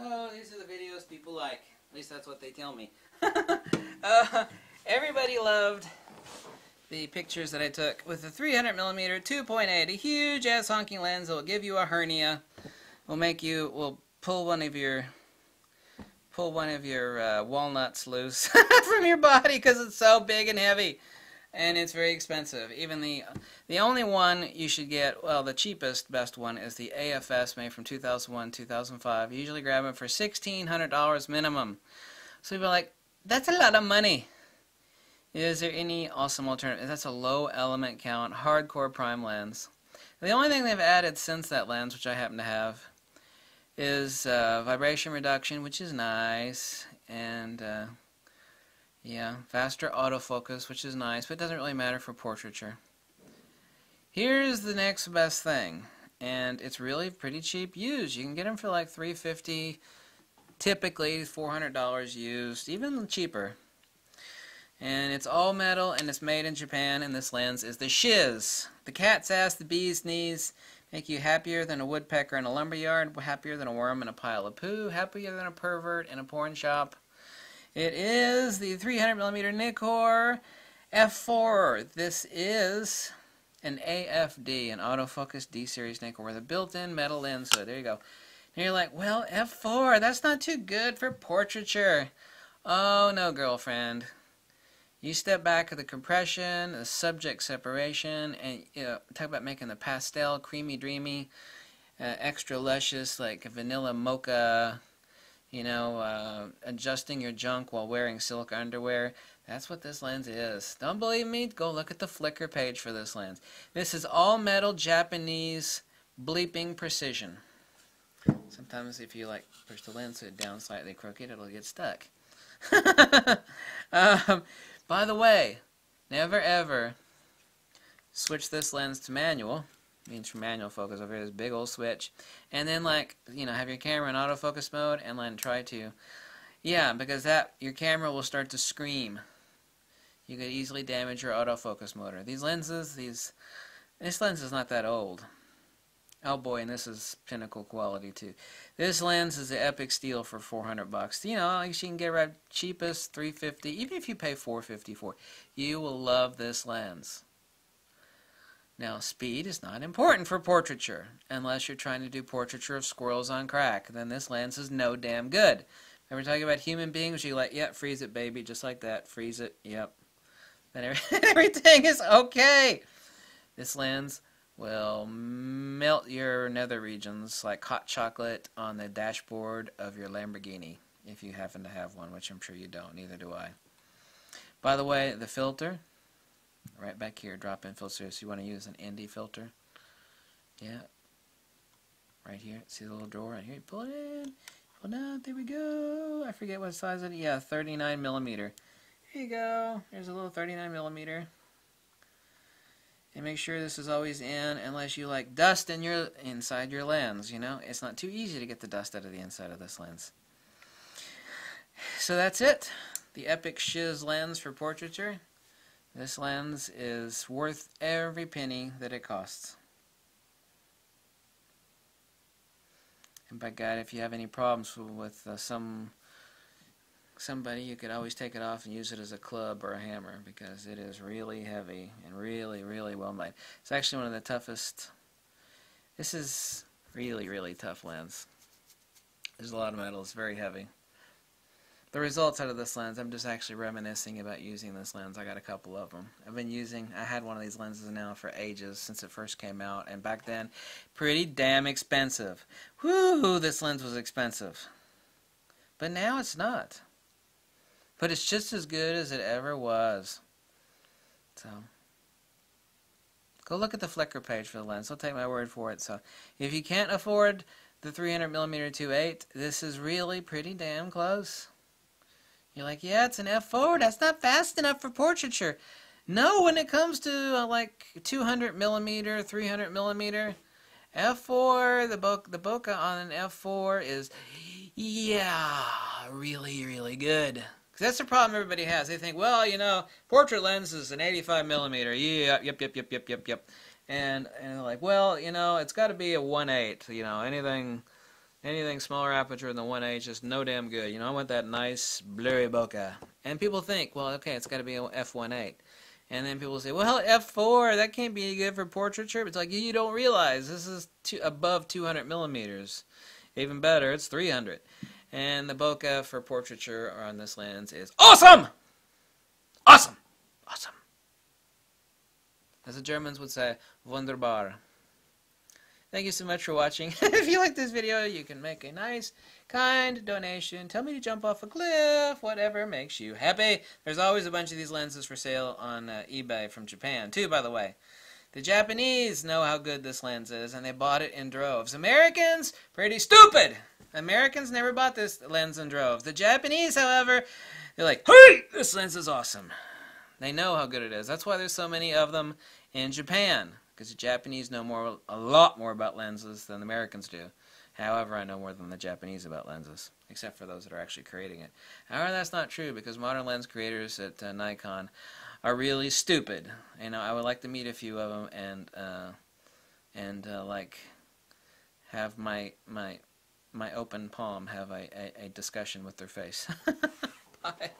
Oh, these are the videos people like. At least that's what they tell me. Everybody loved the pictures that I took with the 300mm 2.8, a huge ass honking lens that will give you a hernia. Will pull one of your walnuts loose from your body because it's so big and heavy, and it's very expensive. Even the only one you should get, well, the cheapest, best one is the AFS made from 2001, 2005. You usually grab them for $1,600 minimum. So you'll be like, that's a lot of money. Is there any awesome alternative? That's a low element count, hardcore prime lens. The only thing they've added since that lens, which I happen to have, is vibration reduction, which is nice, and yeah, faster autofocus, which is nice, but it doesn't really matter for portraiture. Here's the next best thing, and it's really pretty cheap used. You can get them for like $350, typically $400 used, even cheaper. And it's all metal, and it's made in Japan, and this lens is the shiz. The cat's ass, the bee's knees, make you happier than a woodpecker in a lumberyard, happier than a worm in a pile of poo, happier than a pervert in a porn shop. It is the 300mm Nikkor f4. This is an AFD, an autofocus D-series Nikkor with a built-in metal lens. So there you go. And you're like, well, f4, that's not too good for portraiture. Oh, no, girlfriend. You step back at the compression, the subject separation, and talk about making the pastel, creamy, dreamy, extra luscious, like vanilla mocha, adjusting your junk while wearing silk underwear. That's what this lens is. Don't believe me? Go look at the Flickr page for this lens. This is all metal Japanese bleeping precision. Sometimes if you push the lens down slightly crooked, it'll get stuck. By the way, never ever switch this lens to manual. Means for manual focus over here, this big old switch. And then have your camera in autofocus mode and then try to, because your camera will start to scream. You could easily damage your autofocus motor. These lenses, this lens is not that old. Oh boy, and this is pinnacle quality too. This lens is the epic steal for $400. You can get it cheapest $350. Even if you pay $450 for it, you will love this lens. Now, speed is not important for portraiture unless you're trying to do portraiture of squirrels on crack. Then this lens is no damn good. When we're talking about human beings, you're like, yep, freeze it, baby, just like that. Freeze it, yep. Then everything is okay. This lens will melt your nether regions like hot chocolate on the dashboard of your Lamborghini, if you happen to have one, which I'm sure you don't, neither do I. By the way, the filter, right back here, drop-in filter, so you want to use an ND filter. Yeah, right here, see the little drawer right here, you pull it in, pull it out, there we go. I forget what size it is, 39mm. Here you go, there's a little 39mm. And make sure this is always in, unless you like dust inside your lens, It's not too easy to get the dust out of the inside of this lens. So that's it. The epic shiz lens for portraiture. This lens is worth every penny that it costs. And by God, if you have any problems with somebody, you could always take it off and use it as a club or a hammer because it is really heavy and really, really well made. It's actually one of the toughest. This is really, really tough lens. There's a lot of metal. It's very heavy. The results out of this lens, I'm just actually reminiscing about using this lens. I got a couple of them. I had one of these lenses now for ages since it first came out, and back then, pretty damn expensive. Whoo, this lens was expensive. But now it's not. But it's just as good as it ever was. So, go look at the Flickr page for the lens. Don't take my word for it. So, if you can't afford the 300mm 2.8, this is really pretty damn close. You're like, yeah, it's an f4. That's not fast enough for portraiture. No, when it comes to 200mm, 300mm, f4, the bokeh on an f4 is, really, really good. That's the problem everybody has. They think, well, portrait lens is an 85mm. Yep. And they're like, well, it's got to be a 1.8. Anything Anything smaller aperture than 1/8 is just no damn good. You know, I want that nice blurry bokeh. And people think, well, okay, it's got to be a f1.8. And then people say, well, f4, that can't be good for portraiture. It's like, you don't realize this is above 200 millimeters. Even better, it's 300. And the bokeh for portraiture on this lens is awesome! Awesome! Awesome. As the Germans would say, wunderbar. Thank you so much for watching. If you like this video, you can make a nice, kind donation. Tell me to jump off a cliff, whatever makes you happy. There's always a bunch of these lenses for sale on eBay from Japan, too, by the way. The Japanese know how good this lens is, and they bought it in droves. Americans, pretty stupid. Americans never bought this lens in droves. The Japanese, however, they're like, hey, this lens is awesome. They know how good it is. That's why there's so many of them in Japan. Because the Japanese know a lot more about lenses than the Americans do. However, I know more than the Japanese about lenses, except for those that are actually creating it. However, that's not true, because modern lens creators at Nikon are really stupid. You know, I would like to meet a few of them and like have my open palm have a discussion with their face. Bye.